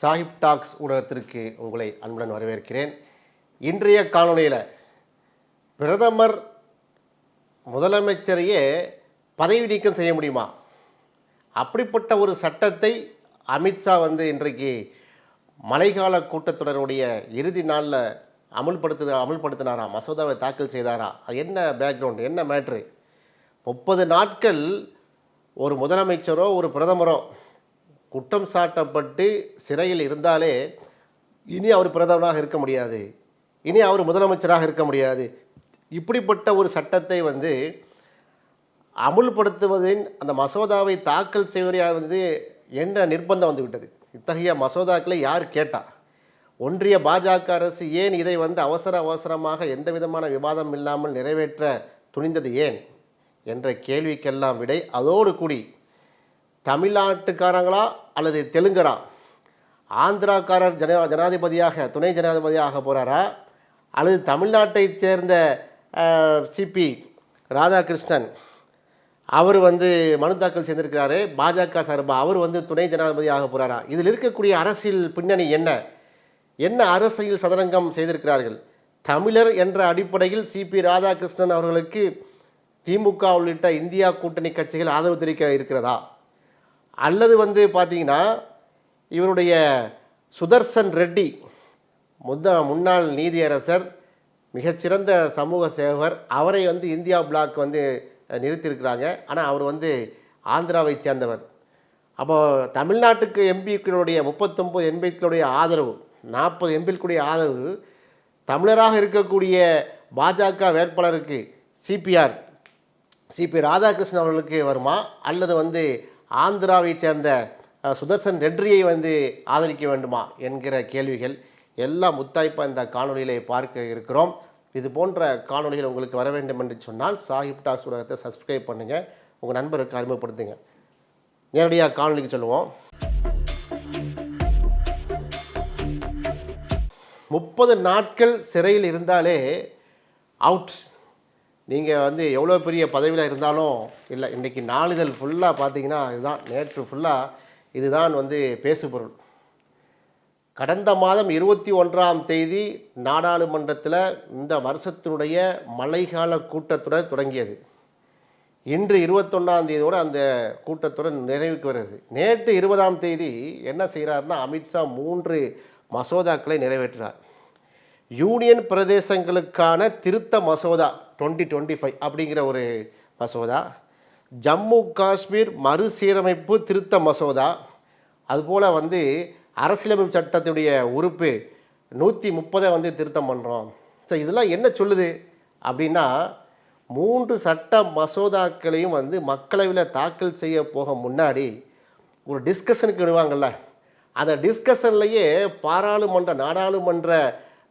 Sahib tax ஊடகத்திற்கு உங்களை அன்புடன் வரவேற்கிறேன். இன்றைய காணொலியில் பிரதமர் முதலமைச்சரையே பதவி நீக்கம் செய்ய முடியுமா? அப்படிப்பட்ட ஒரு சட்டத்தை அமித்ஷா இன்றைக்கு மழைக்கால கூட்டத்தொடருடைய இறுதி நாளில் அமுல்படுத்தினாரா, மசோதாவை தாக்கல் செய்தாரா? அது என்ன பேக்ரவுண்ட், என்ன மேட்ரு? 30 நாட்கள் ஒரு முதலமைச்சரோ ஒரு பிரதமரோ குற்றம் சாட்டப்பட்டு சிறையில் இருந்தாலே இனி அவர் பிரதமராக இருக்க முடியாது, இனி அவர் முதலமைச்சராக இருக்க முடியாது. இப்படிப்பட்ட ஒரு சட்டத்தை அமுல்படுத்துவதின் அந்த மசோதாவை தாக்கல் செய்வதை என்ன நிர்பந்தம் வந்துவிட்டது? இத்தகைய மசோதாக்களை யார் கேட்டா? ஒன்றிய பாஜக அரசு ஏன் இதை அவசரமாக எந்த விதமான விவாதம் இல்லாமல் நிறைவேற்ற துணிந்தது ஏன் என்ற கேள்விக்கெல்லாம் விடை அதோடு கூடி தமிழ்நாட்டுக்காரங்களா அல்லது தெலுங்கரா, ஆந்திராக்காரர் ஜனாதிபதியாக துணை ஜனாதிபதியாக போகிறாரா, அல்லது தமிழ்நாட்டைச் சேர்ந்த சிபி ராதாகிருஷ்ணன் அவர் மனு தாக்கல் செய்திருக்கிறாரு பாஜக சார்பாக, அவர் துணை ஜனாதிபதியாக போகிறாரா? இதில் இருக்கக்கூடிய அரசியல் பின்னணி என்ன அரசியல் சதுரங்கம் செய்திருக்கிறார்கள்? தமிழர் என்ற அடிப்படையில் சிபி ராதாகிருஷ்ணன் அவர்களுக்கு திமுக உள்ளிட்ட இந்தியா கூட்டணி கட்சிகள் ஆதரவு தெரிவிக்க இருக்கிறதா? அல்லது பார்த்தீங்கன்னா இவருடைய சுதர்சன் ரெட்டி முன்னாள் நீதியரசர், மிகச்சிறந்த சமூக சேவகர், அவரை இந்தியா பிளாக் நிறுத்தியிருக்கிறாங்க. ஆனால் அவர் ஆந்திராவை சேர்ந்தவர். அப்போது தமிழ்நாட்டுக்கு எம்பிக்களுடைய 39 எம்பிக்களுடைய ஆதரவு, 40 எம்பிக்களுடைய ஆதரவு தமிழராக இருக்கக்கூடிய பாஜக வேட்பாளருக்கு சிபி ராதாகிருஷ்ணன் அவர்களுக்கு வருமா, அல்லது ஆந்திராவை சேர்ந்த சுதர்சன் ரெட்டியை ஆதரிக்க வேண்டுமா என்கிற கேள்விகள் எல்லாம் முத்தாய்ப்பாக இந்த காணொலியிலே பார்க்க இருக்கிறோம். இது போன்ற காணொலிகள் உங்களுக்கு வர வேண்டும் என்று சொன்னால் சாஹிப் டாக்ஸ் ஊடகத்தை சப்ஸ்கிரைப் பண்ணுங்கள், உங்கள் நண்பருக்கு அறிமுகப்படுத்துங்க. நேரடியாக காணொலிக்கு சொல்லுவோம். 30 நாட்கள் சிறையில் இருந்தாலே அவுட். நீங்கள் எவ்வளோ பெரிய பதவியில் இருந்தாலும் இல்லை. இன்றைக்கி நாளிதழ் ஃபுல்லாக பார்த்தீங்கன்னா இதுதான், நேற்று ஃபுல்லாக இதுதான் பேசுபொருள். கடந்த மாதம் 21ஆம் தேதி நாடாளுமன்றத்தில் இந்த வருஷத்தினுடைய மழைக்கால கூட்டத்தொடர் தொடங்கியது. இன்று 21ஆம் தேதியோடு அந்த கூட்டத்தொடர் நிறைவுக்கு வருகிறது. நேற்று 20ஆம் தேதி என்ன செய்கிறாருன்னா, அமித்ஷா 3 மசோதாக்களை நிறைவேற்றினார். யூனியன் பிரதேசங்களுக்கான திருத்த மசோதா 2025 அப்படிங்கிற ஒரு மசோதா, ஜம்மு காஷ்மீர் மறுசீரமைப்பு திருத்த மசோதா, அதுபோல் அரசியலமைப்பு சட்டத்துடைய உறுப்பு 130 திருத்தம் பண்ணுறோம். ஸோ இதெல்லாம் என்ன சொல்லுது அப்படின்னா, 3 சட்ட மசோதாக்களையும் மக்களவையில் தாக்கல் செய்ய போக முன்னாடி ஒரு டிஸ்கஷனுக்கு விடுவாங்கள்ல, அந்த டிஸ்கஷன்லேயே நாடாளுமன்ற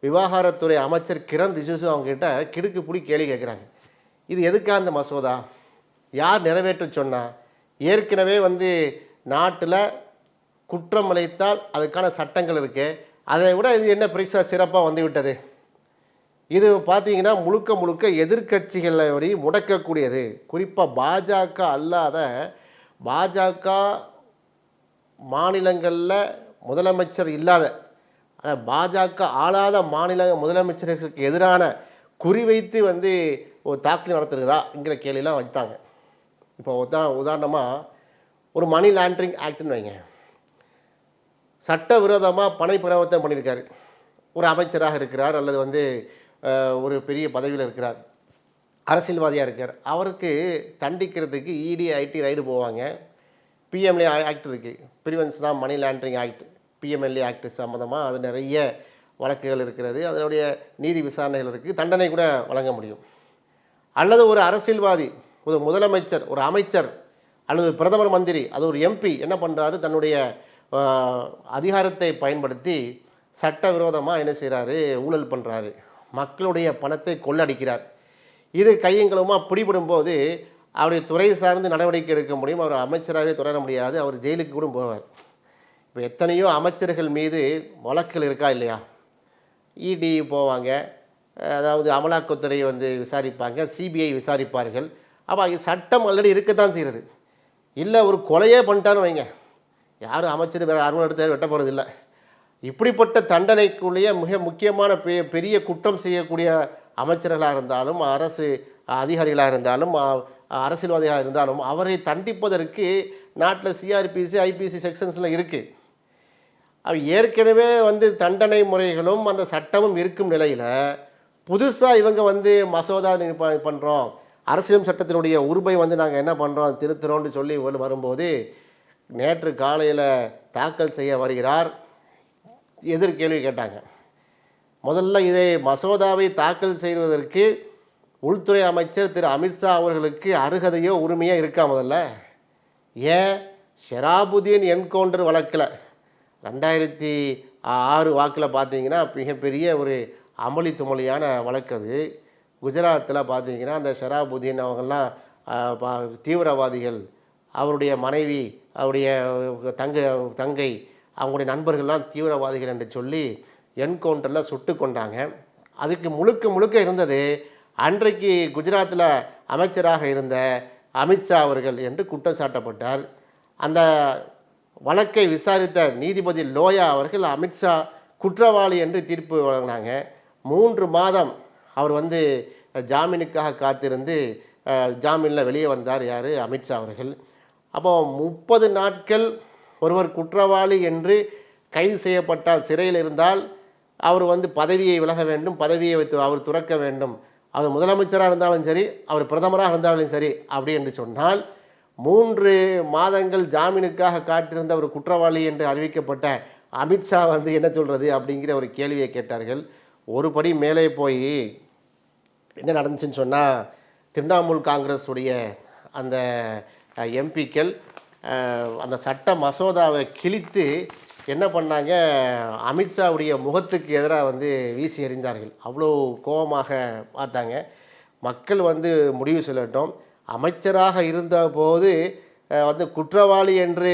விவகாரத்துறை அமைச்சர் கிரண் ரிஜிஜு அவங்ககிட்ட கிடுக்கு பிடி கேள்வி கேட்குறாங்க. இது எதுக்காக அந்த மசோதா, யார் நிறைவேற்ற சொன்னா? ஏற்கனவே நாட்டில் குற்றம் இழைத்தால் அதுக்கான சட்டங்கள் இருக்குது, அதை விட இது என்ன பெருசாக சிறப்பாக வந்துவிட்டது? இது பார்த்தீங்கன்னா முழுக்க எதிர்கட்சிகளை முடக்கக்கூடியது. குறிப்பாக பாஜக அல்லாத பாஜக மாநிலங்களில் முதலமைச்சர் இல்லாத, பாஜக ஆளாத மாநில முதலமைச்சர்களுக்கு எதிரான குறிவைத்து ஒரு தாக்குதல் நடத்துறதாங்கிற கேள்வியெல்லாம் வைத்தாங்க. இப்போ உதாரணமாக ஒரு மணி லாண்ட்ரிங் ஆக்ட்னு வைங்க, சட்டவிரோதமாக பண பரிவர்த்தனை பண்ணியிருக்காரு, ஒரு அமைச்சராக இருக்கிறார் அல்லது ஒரு பெரிய பதவியில் இருக்கிறார், அரசியல்வாதியாக இருக்கார், அவருக்கு தண்டிக்கிறதுக்கு இடி ஐடி ரைடு போவாங்க. பிஎம்எல்ஏ ஆக்ட் இருக்குது, prevention of money laundering act, PMLA act சம்மந்தமாக அது நிறைய வழக்குகள் இருக்கிறது, அதனுடைய நீதி விசாரணைகள் இருக்குது, தண்டனை கூட வழங்க முடியும். அல்லது ஒரு அரசியல்வாதி, ஒரு முதலமைச்சர், ஒரு அமைச்சர் அல்லது பிரதமர் மந்திரி, அது ஒரு எம்பி என்ன பண்ணுறாரு, தன்னுடைய அதிகாரத்தை பயன்படுத்தி சட்டவிரோதமாக என்ன செய்கிறாரு, ஊழல் பண்ணுறாரு, மக்களுடைய பணத்தை கொள்ளடிக்கிறார். இது கையங்களுமாக பிடிபடும் போது அவருடைய துறை சார்ந்து நடவடிக்கை எடுக்க முடியும், அவர் அமைச்சராகவே தொடர முடியாது, அவர் ஜெயிலுக்கு கூட போவார். இப்போ எத்தனையோ அமைச்சர்கள் மீது வழக்குகள் இருக்கா இல்லையா? இடி போவாங்க, அதாவது அமலாக்கத்துறை விசாரிப்பாங்க, சிபிஐ விசாரிப்பார்கள். அப்போ சட்டம் ஆல்ரெடி இருக்கத்தான் செய்கிறது. இல்லை ஒரு கொலையே பண்ணிட்டான்னு வைங்க, யாரும் அமைச்சர் வேறு அறுவடை எடுத்து வெட்ட போகிறது இல்லை, இப்படிப்பட்ட தண்டனைக்குள்ளேயே மிக முக்கியமான பெரிய குற்றம் செய்யக்கூடிய அமைச்சர்களாக இருந்தாலும், அரசு அதிகாரிகளாக இருந்தாலும், அரசியல்வாதிகளாக இருந்தாலும் அவரை தண்டிப்பதற்கு நாட்டில் சிஆர்பிசி ஐபிசி செக்ஷன்ஸில் இருக்குது. அவ ஏற்கனவே வந்து தண்டனை முறைகளும் அந்த சட்டமும் இருக்கும் நிலையில் புதுசாக இவங்க வந்து மசோதா பண்ணுறோம், அரசியல் சட்டத்தினுடைய உரிமை வந்து நாங்கள் என்ன பண்ணுறோம் திருத்துறோம்னு சொல்லி வரும்போது நேற்று காலையில் தாக்கல் செய்ய வருகிறார். எதிர்கேள்வி கேட்டாங்க. முதல்ல இதை மசோதாவை தாக்கல் செய்வதற்கு உள்துறை அமைச்சர் திரு அமித்ஷா அவர்களுக்கு அருகதையோ உரிமையோ இருக்கா? முதல்ல ஏன் ஷெராபுதீன் என்கவுண்டர் வழக்கில் 2006 வாக்கில் பார்த்தீங்கன்னா மிகப்பெரிய ஒரு அமளி துமளியான வழக்கு அது. குஜராத்தில் பார்த்தீங்கன்னா அந்த ஷெராபுதீன் அவங்கெல்லாம் தீவிரவாதிகள், அவருடைய மனைவி, அவருடைய தங்கை, அவங்களுடைய நண்பர்கள்லாம் தீவிரவாதிகள் என்று சொல்லி என்கவுண்டரில் சுட்டு கொண்டாங்க. அதுக்கு முழுக்க இருந்தது அன்றைக்கு குஜராத்தில் அமைச்சராக இருந்த அமித்ஷா அவர்கள் என்று குற்றம் சாட்டப்பட்டார். அந்த வழக்கை விசாரித்த நீதிபதி லோயா அவர்கள் அமித்ஷா குற்றவாளி என்று தீர்ப்பு வழங்கினாங்க. 3 மாதம் அவர் வந்து ஜாமீனுக்காக காத்திருந்து ஜாமீனில் வெளியே வந்தார். யார்? அமித்ஷா அவர்கள். அப்போ 30 நாட்கள் ஒருவர் குற்றவாளி என்று கைது செய்யப்பட்டால், சிறையில் இருந்தால் அவர் வந்து பதவியை விலக வேண்டும், பதவியை அவர் துறக்க வேண்டும். அவர் முதலமைச்சராக இருந்தாலும் சரி, அவர் பிரதமராக இருந்தாலும் சரி. அப்படி என்று சொன்னால் 3 மாதங்கள் ஜாமீனுக்காக காத்திருந்த ஒரு குற்றவாளி என்று அறிவிக்கப்பட்ட அமித்ஷா வந்து என்ன சொல்கிறது அப்படிங்கிற ஒரு கேள்வியை கேட்டார்கள். ஒரு படி மேலே போய் என்ன நடந்துச்சுன்னு சொன்னால், திரிணாமுல் காங்கிரஸ் உடைய அந்த எம்பிக்கள் அந்த சட்ட மசோதாவை கிழித்து என்ன பண்ணாங்க, அமித்ஷாவுடைய முகத்துக்கு எதிராக வந்து வீசி எறிந்தார்கள். அவ்வளோ கோபமாக பார்த்தாங்க. மக்கள் வந்து முடிவு சொல்லட்டும். அமைச்சராக இருந்தபோது வந்து குற்றவாளி என்று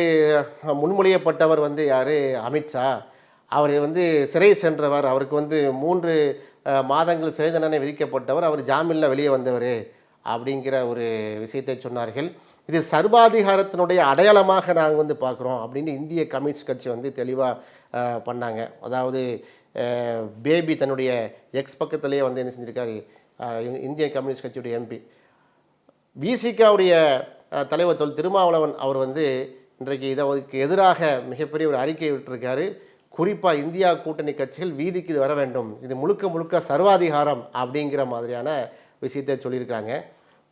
முன்மொழியப்பட்டவர் வந்து யார்? அமித்ஷா. அவர் வந்து சிறை சென்றவர், அவருக்கு வந்து 3 மாதங்கள் சிறை தண்டனை விதிக்கப்பட்டவர், அவர் ஜாமீனில் வெளியே வந்தவர் அப்படிங்கிற ஒரு விஷயத்தை சொன்னார்கள். இது சர்வாதிகாரத்தினுடைய அடையாளமாக நாங்கள் வந்து பார்க்குறோம் அப்படின்னு இந்திய கம்யூனிஸ்ட் கட்சி வந்து தெளிவாக பண்ணாங்க. அதாவது பேபி தன்னுடைய எக்ஸ் பக்கத்திலேயே வந்து என்ன செஞ்சுருக்காரு, இந்திய கம்யூனிஸ்ட் கட்சியுடைய எம்பி விசிகாவுடைய தலைவர் திருமாவளவன் அவர் வந்து இன்றைக்கு இதற்கு எதிராக மிகப்பெரிய ஒரு அறிக்கை விட்டிருக்காரு. குறிப்பாக இந்தியா கூட்டணி கட்சிகள் வீதிக்கு இது வர வேண்டும், இது முழுக்க சர்வாதிகாரம் அப்படிங்கிற மாதிரியான விஷயத்தை சொல்லியிருக்காங்க.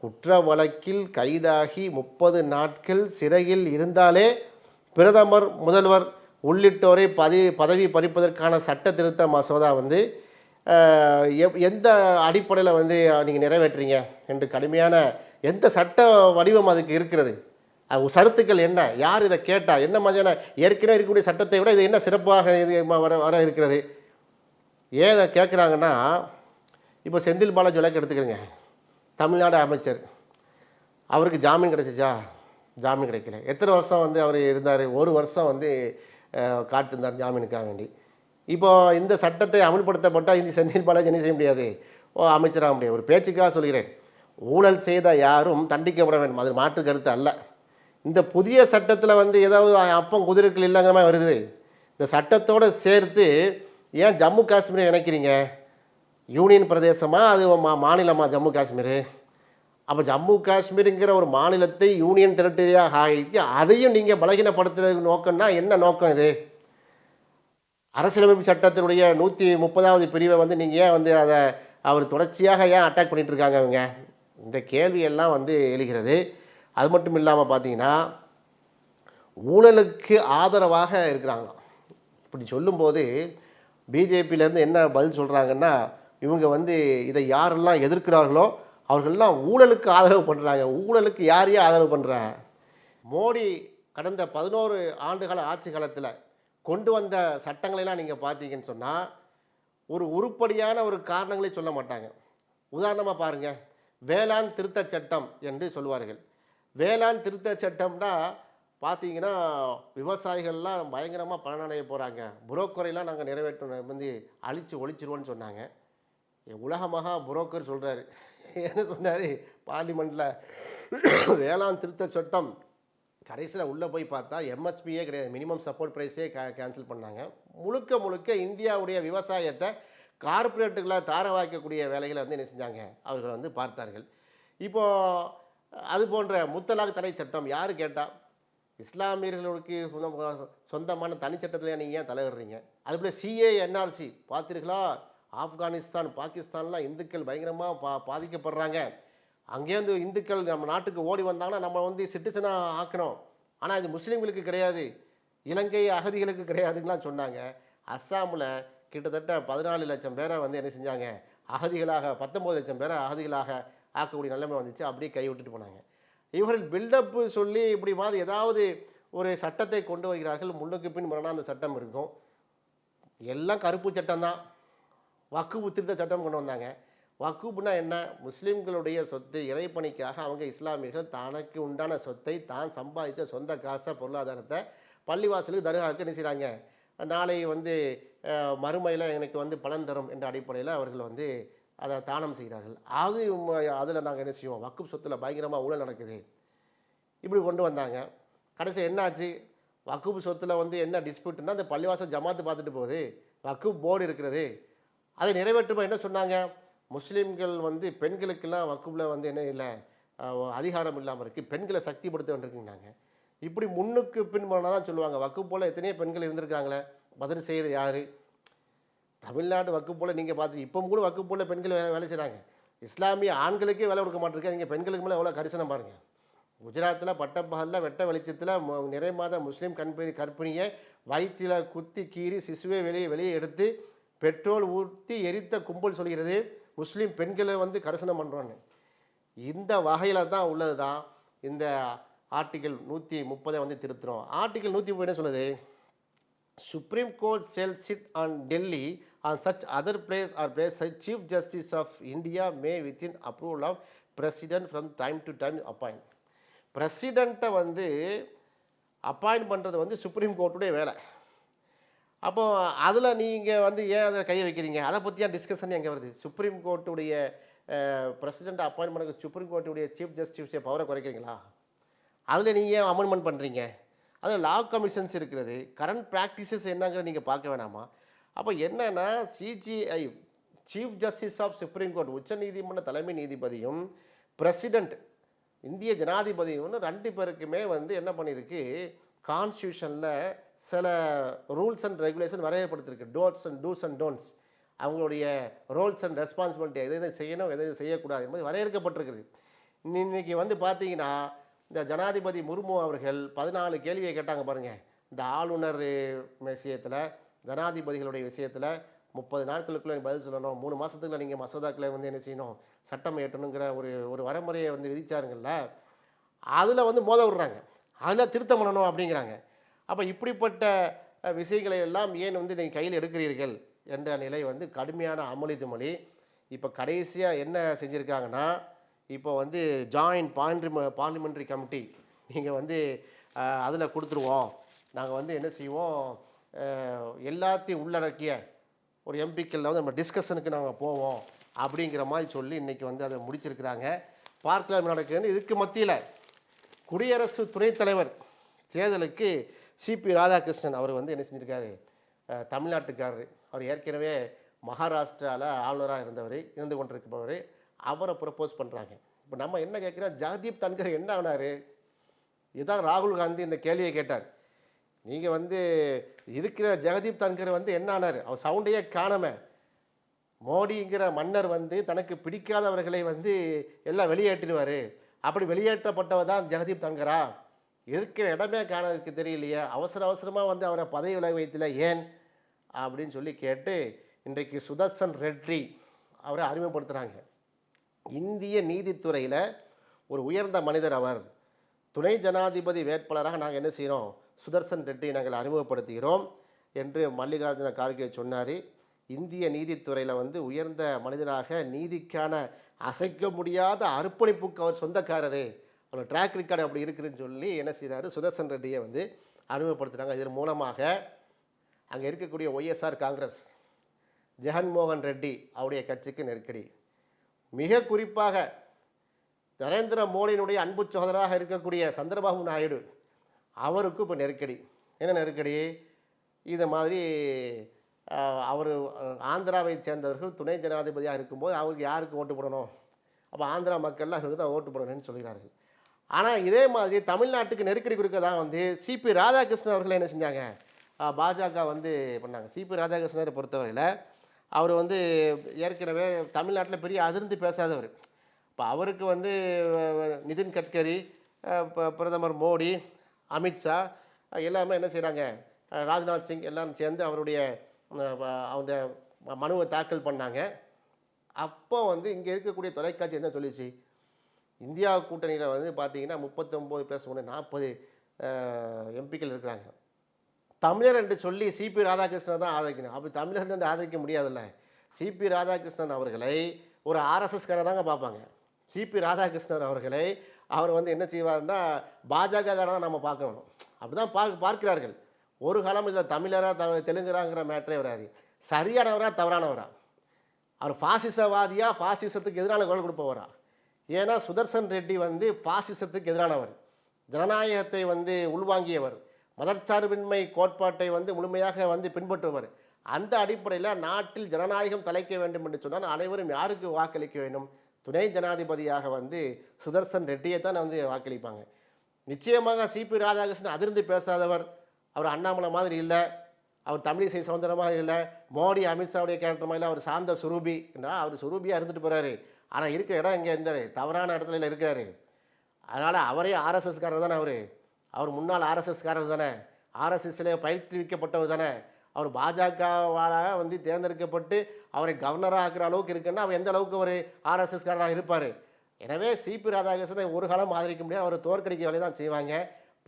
குற்ற வழக்கில் கைதாகி 30 நாட்கள் சிறையில் இருந்தாலே பிரதமர், முதல்வர் உள்ளிட்டோரை பதவி பறிப்பதற்கான சட்ட திருத்த மசோதா வந்து எந்த அடிப்படையில் வந்து நீங்கள் நிறைவேற்றுறீங்க என்று கடுமையான எந்த சட்ட வடிவம் அதுக்கு இருக்கிறது, சருத்துக்கள் என்ன, யார் இதை கேட்டால் என்ன மாதிரியான ஏற்கனவே இருக்கக்கூடிய சட்டத்தை விட இது என்ன சிறப்பாக இது வர இருக்கிறது? ஏன் இதை கேட்குறாங்கன்னா, இப்போ செந்தில் பாலாஜி வழக்கு எடுத்துக்கிறேங்க. தமிழ்நாடு அமைச்சர், அவருக்கு ஜாமீன் கிடைச்சிச்சா? ஜாமீன் கிடைக்கல. எத்தனை வருஷம் வந்து அவர் இருந்தார்? 1 வருஷம் வந்து காத்திருந்தார் ஜாமீனுக்காக வேண்டி. இப்போ இந்த சட்டத்தை அமல்படுத்தப்பட்டால் இந்த செந்தில் பாலாஜி என்ன செய்ய முடியாது, அமைச்சராக முடியாது. ஒரு பேச்சுக்காக சொல்கிறேன். ஊழல் செய்த யாரும் தண்டிக்கப்பட வேண்டும், அது மாற்று கருத்து அல்ல. இந்த புதிய சட்டத்தில் வந்து ஏதாவது அப்பம் குதிரைகள் இல்லைங்கிற மாதிரி வருது. இந்த சட்டத்தோடு சேர்த்து ஏன் ஜம்மு காஷ்மீரை இணைக்கிறீங்க? யூனியன் பிரதேசமா அது மாநிலமா ஜம்மு காஷ்மீர்? அப்போ ஜம்மு காஷ்மீருங்கிற ஒரு மாநிலத்தை யூனியன் டெரிட்டரியாக ஆகி அதையும் நீங்கள் பலகீனப்படுத்துறதுக்கு நோக்கம்னா என்ன நோக்கம் இது? அரசியலமைப்பு சட்டத்தினுடைய 130வது பிரிவை வந்து நீங்கள் ஏன் வந்து அதை அவர் தொடர்ச்சியாக ஏன் அட்டாக் பண்ணிகிட்டு இருக்காங்க அவங்க? இந்த கேள்வியெல்லாம் வந்து எழுகிறது. அது மட்டும் இல்லாமல் பார்த்தீங்கன்னா ஊழலுக்கு ஆதரவாக இருக்கிறாங்க. இப்படி சொல்லும்போது பிஜேபியிலேருந்து என்ன பதில் சொல்கிறாங்கன்னா, இவங்க வந்து இதை யாரெல்லாம் எதிர்க்கிறார்களோ அவர்கள்லாம் ஊழலுக்கு ஆதரவு பண்ணுறாங்க. ஊழலுக்கு யார் ஆதரவு பண்ணுறாங்க? மோடி கடந்த 11 ஆண்டுகால ஆட்சி காலத்தில் கொண்டு வந்த சட்டங்களெல்லாம் நீங்கள் பார்த்தீங்கன்னு சொன்னால் ஒரு உருப்படியான ஒரு காரணங்களே சொல்ல மாட்டாங்க. உதாரணமாக பாருங்கள், வேளாண் திருத்த சட்டம் என்று சொல்வார்கள். வேளாண் திருத்த சட்டம்னா பார்த்தீங்கன்னா விவசாயிகள்லாம் பயங்கரமாக பலனடைய போகிறாங்க, புரோக்கரைலாம் நாங்கள் நிறைவேற்றணும் வந்து ஒழிச்சிருவோன்னு சொன்னாங்க. உலக மகா புரோக்கர் சொல்கிறாரு. என்ன சொன்னார் பார்லிமெண்ட்டில்? வேளாண் திருத்த சட்டம் கடைசியில் உள்ளே போய் பார்த்தா எம்எஸ்பியே கிடையாது, மினிமம் சப்போர்ட் ப்ரைஸே கேன்சல் பண்ணாங்க. முழுக்க முழுக்க இந்தியாவுடைய விவசாயத்தை கார்ப்பரேட்டுகளை தாரவாக்கக்கூடிய வேலைகளை வந்து என்ன செஞ்சாங்க, அவர்கள் வந்து பார்த்தார்கள். இப்போது அது போன்ற முத்தலாக் தடை சட்டம் யார் கேட்டால், இஸ்லாமியர்களுக்கு சொந்தமான தனிச்சட்டத்தில் நீங்கள் ஏன் தலைவர்றீங்க? அதுபோல் சிஏ என்ஆர்சி பார்த்தீர்களா, ஆப்கானிஸ்தான் பாகிஸ்தான்லாம் இந்துக்கள் பயங்கரமாக பாதிக்கப்படுறாங்க, அங்கேருந்து இந்துக்கள் நம்ம நாட்டுக்கு ஓடி வந்தாங்கன்னா நம்ம வந்து சிட்டிசனாக ஆக்கணும், ஆனால் இது முஸ்லீம்களுக்கு கிடையாது, இலங்கை அகதிகளுக்கு கிடையாதுங்களாம் சொன்னாங்க. அஸ்ஸாமில் கிட்டத்தட்ட 14 லட்சம் பேரை வந்து என்ன செஞ்சாங்க, அகதிகளாக 19 லட்சம் பேரை அகதிகளாக ஆக்கக்கூடிய நிலைமை வந்துச்சு. அப்படியே கை விட்டுட்டு போனாங்க. இவர்கள் பில்டப்பு சொல்லி இப்படி மாதிரி ஏதாவது ஒரு சட்டத்தை கொண்டு வருகிறார்கள், முன்னுக்கு பின் முரணாக அந்த சட்டம் இருக்கும். எல்லாம் கருப்பு சட்டம் தான். வக்குப் திருத்த சட்டம் கொண்டு வந்தாங்க. வக்குப்னா என்ன? முஸ்லீம்களுடைய சொத்து இறைப்பணிக்காக அவங்க இஸ்லாமியர்கள் தனக்கு உண்டான சொத்தை தான் சம்பாதிச்ச சொந்த காசை பொருளாதாரத்தை பள்ளிவாசலுக்கு தர்காவுக்கு என்ன செய்கிறாங்க, நாளை வந்து மறுமையில் எனக்கு வந்து பலன் தரும் என்ற அடிப்படையில் அவர்கள் வந்து அதை தானம் செய்கிறார்கள். அதில் நாங்கள் என்ன செய்வோம், வக்குப் சொத்தில் பயங்கரமாக ஊழல் நடக்குது, இப்படி கொண்டு வந்தாங்க. கடைசி என்னாச்சு, வக்குப் சொத்தில் வந்து என்ன டிஸ்பியூட்னா, அந்த பள்ளிவாசல் ஜமாத்து பார்த்துட்டு போகுது, வக்குப் போர்டு இருக்கிறது, அதை நிறைவேற்றுமா என்ன சொன்னாங்க, முஸ்லீம்கள் வந்து பெண்களுக்கெல்லாம் வக்குப்பில் வந்து என்ன இல்லை அதிகாரம் இல்லாமல் இருக்குது, பெண்களை சக்திப்படுத்த வேண்டியிருக்குங்க. இப்படி முன்னுக்கு பின் போனால் தான் சொல்லுவாங்க. வக்குப் போல் எத்தனையோ பெண்கள் இருந்திருக்காங்களே, பதில் செய்கிறது யார்? தமிழ்நாடு வக்குப் போல் நீங்கள் பார்த்து இப்போ கூட வக்குப் போல் பெண்கள் வேலை செய்கிறாங்க. இஸ்லாமிய ஆண்களுக்கே வேலை கொடுக்க மாட்டிருக்கேன், நீங்கள் பெண்களுக்கு மேலே எவ்வளோ கரிசனம் பாருங்கள். குஜராத்தில் பட்டப்பகலில் வெட்ட வெளிச்சத்தில் நிறை மாத முஸ்லீம் கர்ப்பிணியை வயிற்றில் குத்தி கீறி சிசுவை வெளியே எடுத்து பெட்ரோல் ஊற்றி எரித்த கும்பல் சொல்கிறது முஸ்லீம் பெண்களை வந்து கரிசனம் பண்ணுறோன்னு. இந்த வகையில் தான் உள்ளது தான் இந்த ஆர்டிகல் 130 வந்து திருத்துறோம். ஆர்டிகல் 130 என்ன சொல்லுது, supreme court shall sit on Delhi on such other place or places chief justice of India may within approval of president from time to time appoint. பிரசிடெண்ட்டை வந்து அப்பாயிண்ட் பண்ணுறது வந்து சுப்ரீம் கோர்ட்டுடைய வேலை. அப்போது அதில் நீங்கள் வந்து ஏன் அதை கையை வைக்கிறீங்க, அதை பற்றியா டிஸ்கஷன் எங்கே வருது? சுப்ரீம் கோர்ட்டுடைய பிரசிடெண்ட்டை அப்பாயிண்ட் பண்ண சுப்ரீம் கோர்ட்டுடைய சீஃப் ஜஸ்டிஸுடைய பவரை குறைக்கிறீங்களா? அதில் நீங்கள் ஏன் அமெண்ட்மெண்ட் பண்ணுறீங்க? அதில் லா கமிஷன்ஸ் இருக்கிறது, கரண்ட் ப்ராக்டிசஸ் என்னங்கிறத நீங்கள் பார்க்க வேணாமா? அப்போ என்னென்னா, CJI chief justice of supreme court உச்சநீதிமன்ற தலைமை நீதிபதியும் பிரசிடெண்ட் இந்திய ஜனாதிபதியும் 2 பேருக்குமே வந்து என்ன பண்ணியிருக்கு, கான்ஸ்டியூஷனில் சில ரூல்ஸ் அண்ட் ரெகுலேஷன் வரையப்படுத்திருக்கு. டூஸ் அண்ட் டோன்ட்ஸ், அவங்களுடைய ரோல்ஸ் அண்ட் ரெஸ்பான்சிபிலிட்டி, எதை செய்யணும் எதை செய்யக்கூடாது என்பது வரையறுக்கப்பட்டிருக்குது. இன்றைக்கி வந்து பார்த்தீங்கன்னா, இந்த ஜனாதிபதி முர்மு அவர்கள் 14 கேள்வியை கேட்டாங்க பாருங்கள். இந்த ஆளுநர் விஷயத்தில், ஜனாதிபதிகளுடைய விஷயத்தில் 30 நாட்களுக்குள்ளே பதில் சொல்லணும், 3 மாதத்துக்குள்ள நீங்கள் மசோதாக்களை வந்து என்ன செய்யணும், சட்டம் ஏற்றணுங்கிற ஒரு வரைமுறையை வந்து விதிச்சாருங்கள்ல, அதில் வந்து மோத விடுறாங்க, அதில் திருத்தம் பண்ணணும் அப்படிங்கிறாங்க. அப்போ இப்படிப்பட்ட விஷயங்களை எல்லாம் ஏன் வந்து நீங்கள் கையில் எடுக்கிறீர்கள் என்ற நிலை வந்து கடுமையான அமளித்து மொழி. இப்போ கடைசியாக என்ன செஞ்சுருக்காங்கன்னா, இப்போ வந்து ஜாயின்ட் பார்லிமெண்ட்ரி கமிட்டி நீங்கள் வந்து அதில் கொடுத்துருவோம், நாங்கள் வந்து என்ன செய்வோம், எல்லாத்தையும் உள்ளடக்கிய ஒரு எம்பிக்களில் வந்து நம்ம டிஸ்கஷனுக்கு நாங்கள் போவோம் அப்படிங்கிற மாதிரி சொல்லி இன்றைக்கி வந்து அதை முடிச்சிருக்கிறாங்க. பார்க்கலாம் நடக்குதுன்னு. இதுக்கு மத்தியில் குடியரசு துணைத் தலைவர் தேர்தலுக்கு சிபி ராதாகிருஷ்ணன் அவர் வந்து என்ன செஞ்சுருக்காரு, தமிழ்நாட்டுக்காரர், அவர் ஏற்கனவே மகாராஷ்டிராவில் ஆளுநராக இருந்து கொண்டிருப்பவர், அவரை ப்ரப்போஸ் பண்ணுறாங்க. இப்போ நம்ம என்ன கேட்குறோம், ஜெகதீப் தன்கர் என்ன ஆனார்? இதுதான் ராகுல் காந்தி இந்த கேள்வியை கேட்டார். நீங்கள் வந்து இருக்கிற ஜெகதீப் தன்கர் வந்து என்ன ஆனார், அவர் சவுண்டையே காணாம. மோடிங்கிற மன்னர் வந்து தனக்கு பிடிக்காதவர்களை வந்து எல்லாம் வெளியேற்றிடுவார், அப்படி வெளியேற்றப்பட்டவர் தான் ஜெகதீப் தன்கரா? இருக்கிற இடமே காணதுக்கு தெரியலையே, அவசரமாக வந்து அவரை பதவி விலக வைத்தல ஏன் அப்படின்னு சொல்லி கேட்டு இன்றைக்கு சுதர்சன் ரெட்டி அவரை அறிமுகப்படுத்துகிறாங்க. இந்திய நீதித்துறையில் ஒரு உயர்ந்த மனிதர் அவர். துணை ஜனாதிபதி வேட்பாளராக நாங்கள் என்ன செய்கிறோம், சுதர்சன் ரெட்டி நாங்கள் அறிமுகப்படுத்துகிறோம் என்று மல்லிகார்ஜுன கார்கே சொன்னார். இந்திய நீதித்துறையில் வந்து உயர்ந்த மனிதராக, நீதிக்கான அசைக்க முடியாத அர்ப்பணிப்புக்கு அவர் சொந்தக்காரர், அவர் ட்ராக் ரெக்கார்டு அப்படி இருக்குதுன்னு சொல்லி என்ன செய்கிறாரு, சுதர்சன் ரெட்டியை வந்து அறிமுகப்படுத்துகிறாங்க. இதன் மூலமாக அங்கே இருக்கக்கூடிய ஒய்எஸ்ஆர் காங்கிரஸ், ஜெகன்மோகன் ரெட்டி அவருடைய கட்சிக்கு நெருக்கடி. மிக குறிப்பாக நரேந்திர மோடியினுடைய அன்பு சகோதராக இருக்கக்கூடிய சந்திரபாபு நாயுடு அவருக்கும் இப்போ நெருக்கடி. என்ன நெருக்கடி? இது மாதிரி அவர் ஆந்திராவை சேர்ந்தவர்கள் துணை ஜனாதிபதியாக இருக்கும்போது அவருக்கு யாருக்கு ஓட்டு போடணும்? அப்போ ஆந்திரா மக்கள்லாம் அவருக்கு தான் ஓட்டு போடணும்னு சொல்கிறார்கள். ஆனால் இதே மாதிரி தமிழ்நாட்டுக்கு நெருக்கடி கொடுக்க தான் வந்து சிபி ராதாகிருஷ்ணன் அவர்கள் என்ன செஞ்சாங்க, பாஜக வந்து பண்ணாங்க. சிபி ராதாகிருஷ்ணரை பொறுத்தவரையில் அவர் வந்து ஏற்கனவே தமிழ்நாட்டில் பெரிய அதிர்ந்து பேசாதவர். இப்போ அவருக்கு வந்து நிதின் கட்கரி, பிரதமர் மோடி, அமித்ஷா எல்லாமே என்ன செய்கிறாங்க, ராஜ்நாத் சிங் எல்லாம் சேர்ந்து அவருடைய அந்த மனுவை தாக்கல் பண்ணாங்க. அப்போ வந்து இங்கே இருக்கக்கூடிய தொலைக்காட்சி என்ன சொல்லிச்சு, இந்தியா கூட்டணியில் வந்து பார்த்தீங்கன்னா 39 பேச 40 எம்பிக்கள் இருக்கிறாங்க. தமிழர் என்று சொல்லி சிபி ராதாகிருஷ்ணன் தான் ஆதரிக்கணும். அப்படி தமிழர் வந்து ஆதரிக்க முடியாதுல்ல. சிபி ராதாகிருஷ்ணன் அவர்களை ஒரு ஆர்எஸ்எஸ்காரர் தாங்க பார்ப்பாங்க. சிபி ராதாகிருஷ்ணன் அவர்களை அவர் வந்து என்ன செய்வார்னா பாஜகக்காரன் தான் நம்ம பார்க்கணும். அப்படி தான் பார்க்கிறார்கள். ஒரு காலம் இதில் தமிழரா தெலுங்குறாங்கிற மேட்டரே வராது. சரியானவரா தவறானவரா, அவர் பாசிசவாதியா பாசிசத்துக்கு எதிரான குரல் கொடுப்பவரா? ஏன்னா சுதர்சன் ரெட்டி வந்து பாசிசத்துக்கு எதிரானவர், ஜனநாயகத்தை வந்து உள்வாங்கியவர், மதச்சார்பின்மை கோட்பாட்டை வந்து முழுமையாக வந்து பின்பற்றுவர். அந்த அடிப்படையில் நாட்டில் ஜனநாயகம் தலைக்க வேண்டும் என்று சொன்னால் அனைவரும் யாருக்கு வாக்களிக்க வேண்டும்? துணை ஜனாதிபதியாக வந்து சுதர்சன் ரெட்டியை தான் வந்து வாக்களிப்பாங்க. நிச்சயமாக சிபி ராதாகிருஷ்ணன் அதிர்ந்து பேசாதவர். அவர் அண்ணாமலை மாதிரி இல்லை, அவர் தமிழிசை சௌந்தரமாக இல்லை, மோடி அமித்ஷாவுடைய கேரக்டர் மாதிரி அவர் சார்ந்த சுரூபின்னா அவர் சுரூபியாக இருந்துட்டு போகிறாரு. ஆனால் இருக்கிற இடம் இங்கே இந்த தவறான இடத்துல இருக்கார். அதனால் அவரே ஆர்எஸ்எஸ்காரர் தானே. அவர் முன்னாள் ஆர்எஸ்எஸ்காரர் தானே, ஆர்எஸ்எஸ்ல பயிற்றுவிக்கப்பட்டவர் தானே. அவர் பாஜகவால் வந்து தேர்ந்தெடுக்கப்பட்டு அவரை கவர்னராக ஆக்குற அளவுக்கு இருக்குன்னா அவர் எந்த அளவுக்கு ஒரு ஆர்எஸ்எஸ்காரராக இருப்பார். எனவே சிபி ராதாகிருஷ்ணனை ஒரு காலம் ஆதரிக்க முடியாது, அவரை தோற்கடிக்க வேலை தான் செய்வாங்க.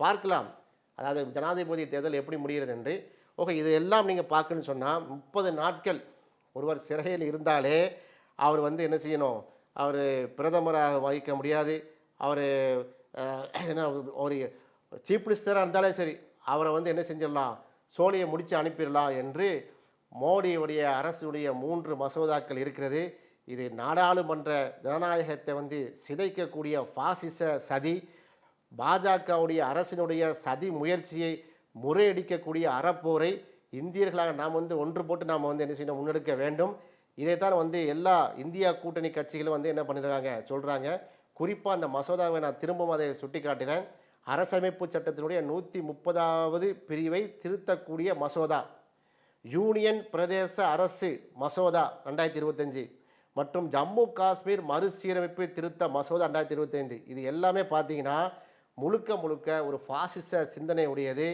பார்க்கலாம் அதாவது ஜனாதிபதி தேர்தல் எப்படி முடிகிறது என்று. ஓகே, இது எல்லாம் நீங்கள் பார்க்கணுன்னு சொன்னால் 30 நாட்கள் ஒருவர் சிறையில் இருந்தாலே அவர் வந்து என்ன செய்யணும், அவர் பிரதமராக வகிக்க முடியாது. அவர் என்ன ஒரு சீஃப் மினிஸ்டராக இருந்தாலே சரி, அவரை வந்து என்ன செஞ்சிடலாம், சோழியை முடித்து அனுப்பிடலாம் என்று மோடியுடைய அரசுடைய 3 மசோதாக்கள் இருக்கிறது. இது நாடாளுமன்ற ஜனநாயகத்தை வந்து சிதைக்கக்கூடிய பாசிச சதி, பாஜகவுடைய அரசினுடைய சதி முயற்சியை முறையடிக்கக்கூடிய அறப்போரை இந்தியர்களாக நாம் வந்து ஒன்று போட்டு நாம் வந்து என்ன செய்யணும், முன்னெடுக்க வேண்டும். இதைத்தான் வந்து எல்லா இந்தியா கூட்டணி கட்சிகளும் வந்து என்ன பண்ணிடுறாங்க சொல்கிறாங்க. குறிப்பாக அந்த மசோதாவை நான் திரும்பவும் அதை சுட்டி காட்டினேன். அரசமைப்பு சட்டத்தினுடைய 130வது பிரிவை திருத்தக்கூடிய மசோதா, யூனியன் பிரதேச அரசு மசோதா 2025 மற்றும் ஜம்மு காஷ்மீர் மறுசீரமைப்பு திருத்த மசோதா 2025, இது எல்லாமே பார்த்தீங்கன்னா முழுக்க முழுக்க ஒரு பாசிச சிந்தனை உடையது.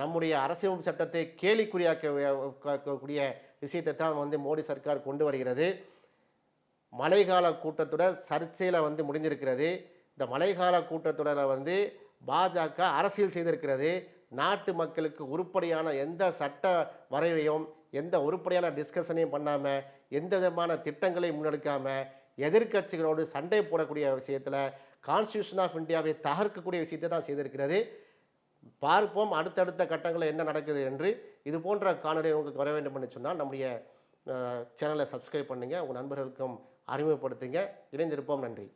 நம்முடைய அரசியலமைப்பு சட்டத்தை கேலிக்குறியாக்கக்கூடிய விஷயத்தை தான் வந்து மோடி சர்க்கார் கொண்டு வருகிறது. மழைக்கால கூட்டத்தொடர் சர்ச்சையில் வந்து முடிஞ்சிருக்கிறது. இந்த மழைக்கால கூட்டத்தொடரை வந்து பாஜக அரசியல் செய்திருக்கிறது. நாட்டு மக்களுக்கு உருப்படியான எந்த சட்ட வரைவையும் எந்த உருப்படியான டிஸ்கஷனையும் பண்ணாமல், எந்த விதமான திட்டங்களையும் முன்னெடுக்காமல், எதிர்கட்சிகளோடு சண்டை போடக்கூடிய விஷயத்தில் கான்ஸ்டியூஷன் ஆஃப் இந்தியாவை தகர்க்கக்கூடிய விஷயத்தை தான் செய்திருக்கிறது. பார்ப்போம் அடுத்தடுத்த கட்டங்களில் என்ன நடக்குது என்று. இது போன்ற காணொலி உங்களுக்கு வர வேண்டும் என்று சொன்னால் நம்முடைய சேனலை சப்ஸ்கிரைப் பண்ணுங்கள், உங்கள் நண்பர்களுக்கும் அறிமுகப்படுத்துங்க. இணைந்திருப்போம். நன்றி.